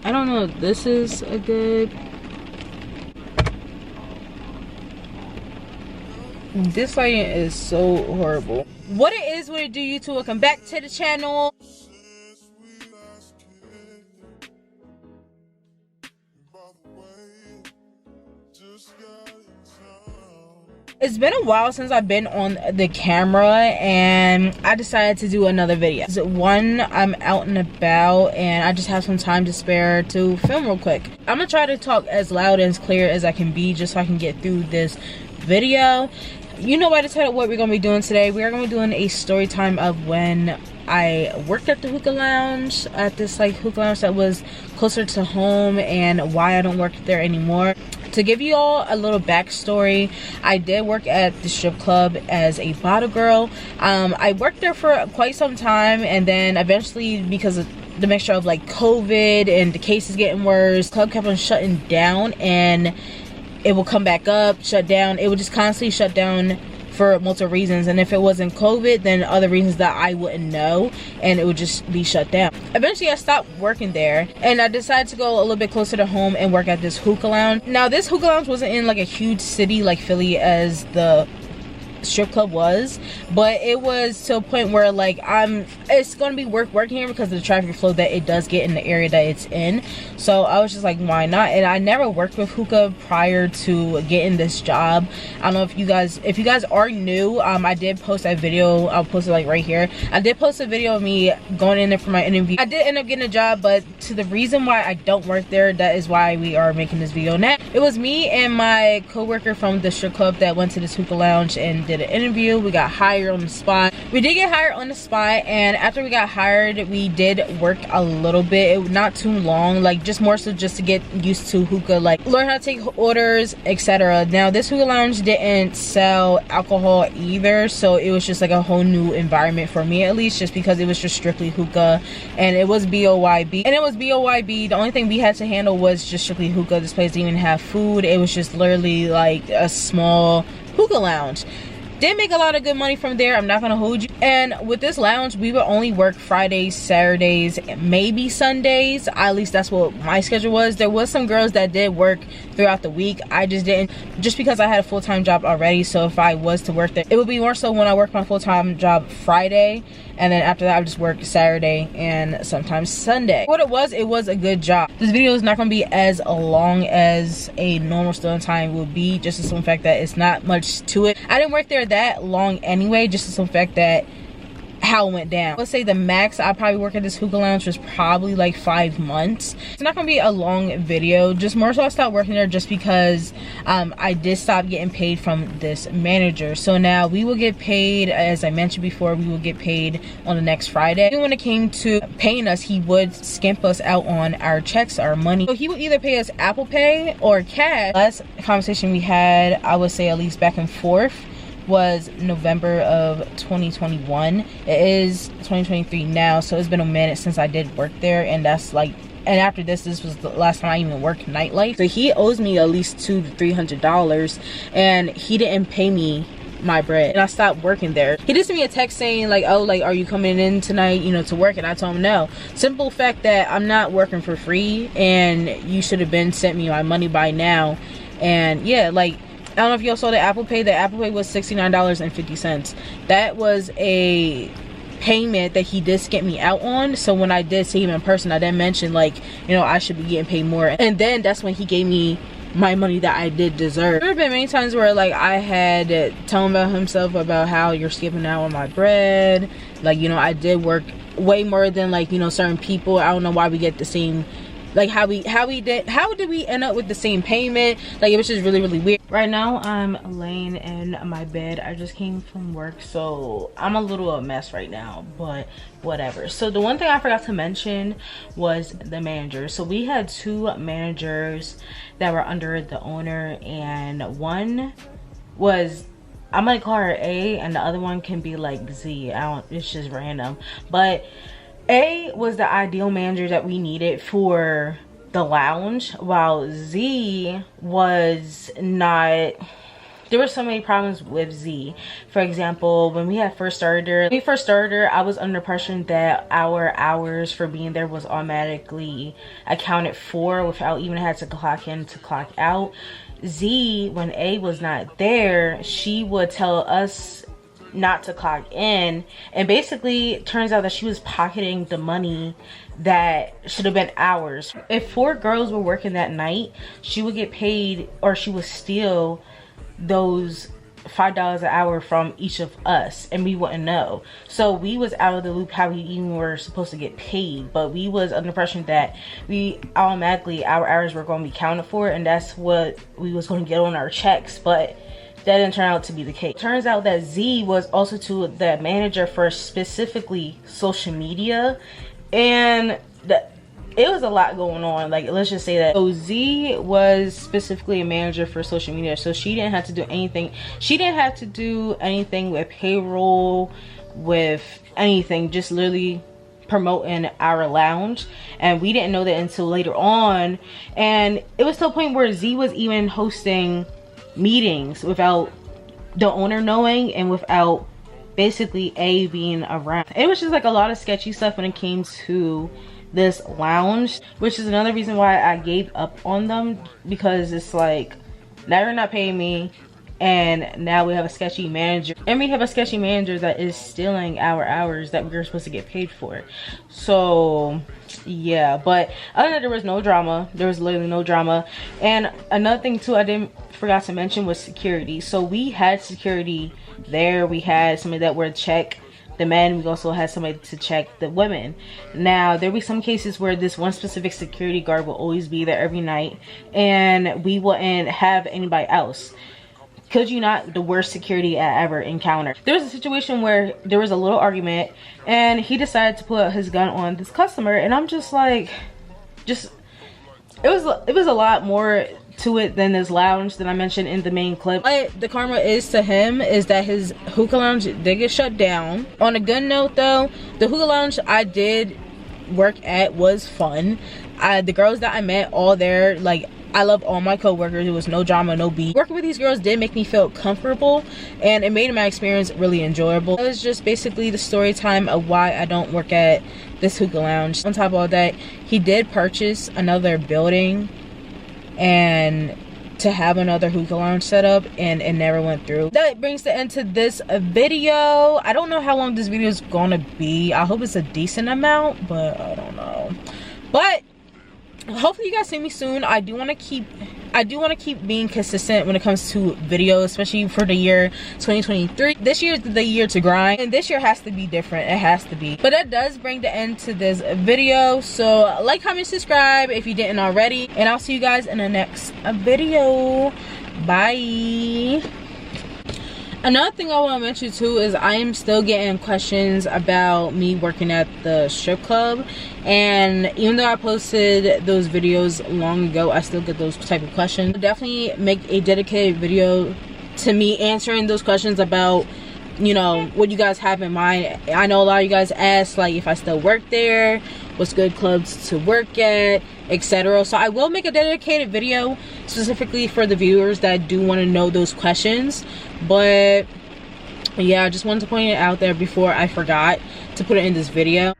I don't know if this is a good... This lighting is so horrible. What it is, what it do, YouTube? Welcome back to the channel. It's been a while since I've been on the camera, and I decided to do another video. One, I'm out and about and I just have some time to spare to film real quick. I'm gonna try to talk as loud and as clear as I can be just so I can get through this video. You know by the title what we're gonna be doing today. We are gonna be doing a story time of when I worked at the Hookah Lounge, at this like Hookah Lounge that was closer to home, and why I don't work there anymore. To give you all a little backstory, I did work at the strip club as a bottle girl. I worked there for quite some time, and then eventually, because of the mixture of like COVID and the cases getting worse, the club kept on shutting down, and it will come back up, shut down. It would just constantly shut down for multiple reasons, and if it wasn't COVID, then other reasons that I wouldn't know, and it would just be shut down. Eventually I stopped working there, and I decided to go a little bit closer to home and work at this Hookah Lounge. Now this Hookah Lounge wasn't in like a huge city like Philly as the strip club was, but it was to a point where like it's gonna be working here because of the traffic flow that it does get in the area that it's in. So I was just like, why not? And I never worked with hookah prior to getting this job. I don't know if you guys are new, I did post that video. I'll post it like right here. I did post a video of me going in there for my interview. I did end up getting a job, but to the reason why I don't work there, that is why we are making this video now. It was me and my co-worker from the strip club that went to this Hookah Lounge and did an interview. We got hired on the spot. We did get hired on the spot, and after we got hired, we did work a little bit. Not too long, like just more so just to get used to hookah, like learn how to take orders, etc. Now this Hookah Lounge didn't sell alcohol either, so it was just like a whole new environment for me, at least, just because it was just strictly hookah, and it was BOYB. The only thing we had to handle was just strictly hookah. This place didn't even have food. It was just literally like a small hookah lounge. Did make a lot of good money from there, I'm not gonna hold you. And with this lounge, we would only work Fridays, Saturdays, maybe Sundays. At least that's what my schedule was. There was some girls that did work throughout the week. I just didn't, just because I had a full-time job already. So if I was to work there, it would be more so when I worked my full-time job Friday, and then after that I would just work Saturday and sometimes Sunday. What it was a good job. This video is not going to be as long as a normal story time would be, just the simple fact that it's not much to it. I didn't work there that long anyway, just the simple fact that how it went down. Let's say the max I probably work at this Hookah Lounge was probably like 5 months. It's not gonna be a long video, just more so I stopped working there just because I did stop getting paid from this manager. So now we will get paid, as I mentioned before, we will get paid on the next Friday. And when it came to paying us, he would skimp us out on our checks, our money. So he would either pay us Apple Pay or cash. Last conversation we had, I would say at least back and forth, was November of 2021. It is 2023 now, so it's been a minute since I did work there, and that's like, and after this was the last time I even worked nightlife. So he owes me at least $200 to $300, and he didn't pay me my bread, and I stopped working there. He did send me a text saying like, oh, like, are you coming in tonight, you know, to work? And I told him no. Simple fact that I'm not working for free, and you should have been sent me my money by now. And yeah, like, I don't know if y'all saw the Apple Pay. The Apple Pay was $69.50. That was a payment that he did skip me out on. So when I did see him in person, I then mentioned like, you know, I should be getting paid more. And then that's when he gave me my money that I did deserve. There have been many times where like I had told him about himself about how you're skipping out on my bread. Like, you know, I did work way more than like, you know, certain people. I don't know why we get the same, like how did we end up with the same payment? Like, it was just really weird. Right now I'm laying in my bed. I just came from work, so I'm a little a mess right now, but whatever. So the one thing I forgot to mention was the manager. So we had 2 managers that were under the owner, and one was, I'm gonna call her A, and the other one can be like Z. It's just random, but A was the ideal manager that we needed for the lounge, while Z was not, there were so many problems with Z. For example, when we had first started her, I was under pressure that our hours for being there was automatically accounted for without even having to clock in to clock out. Z, when A was not there, she would tell us not to clock in, and basically it turns out that she was pocketing the money that should have been ours. If 4 girls were working that night, she would get paid, or she would steal those $5 an hour from each of us, and we wouldn't know. So we was out of the loop how we even were supposed to get paid, but we was under the impression that we automatically, our hours were going to be counted for, and that's what we was going to get on our checks. But that didn't turn out to be the case. Turns out that Z was also the manager for specifically social media, and it was a lot going on. Like, let's just say that. So Z was specifically a manager for social media, so she didn't have to do anything. She didn't have to do anything with payroll, with anything, just literally promoting our lounge. And we didn't know that until later on. And it was to a point where Z was even hosting meetings without the owner knowing, and without basically A being around. It was just like a lot of sketchy stuff when it came to this lounge, which is another reason why I gave up on them, because it's like, now you're not paying me, and now we have a sketchy manager, and we have a sketchy manager that is stealing our hours that we were supposed to get paid for. So yeah, but other than that, there was no drama. There was literally no drama. And another thing too I forgot to mention was security. So we had security there. We had somebody that would check the men. We also had somebody to check the women. Now there be some cases where this one specific security guard will always be there every night, and we wouldn't have anybody else. Could you not? The worst security I ever encountered. There was a situation where there was a little argument, and he decided to put his gun on this customer, and I'm just like, it was a lot more to it than this lounge that I mentioned in the main clip. But the karma is to him is that his hookah lounge did get shut down. On a good note though, the hookah lounge I did work at was fun. The girls that I met all there, like, I love all my co-workers. There was no drama, no beef. Working with these girls did make me feel comfortable, and it made my experience really enjoyable. It was just basically the story time of why I don't work at this hookah lounge. On top of all that, he did purchase another building and to have another hookah lounge set up, and it never went through. That brings the end to this video. I don't know how long this video is gonna be. I hope it's a decent amount, but I don't know. But hopefully you guys see me soon. I do want to keep being consistent when it comes to videos, especially for the year 2023. This year is the year to grind, and this year has to be different. It has to be. But that does bring the end to this video. So like, comment, subscribe if you didn't already, and I'll see you guys in the next video. Bye. Another thing I want to mention too is I am still getting questions about me working at the strip club, and even though I posted those videos long ago, I still get those type of questions. I'll definitely make a dedicated video to me answering those questions about, you know, what you guys have in mind. I know a lot of you guys ask like if I still work there, what's good clubs to work at, etc. So I will make a dedicated video specifically for the viewers that do want to know those questions. But yeah, I just wanted to point it out there before I forgot to put it in this video.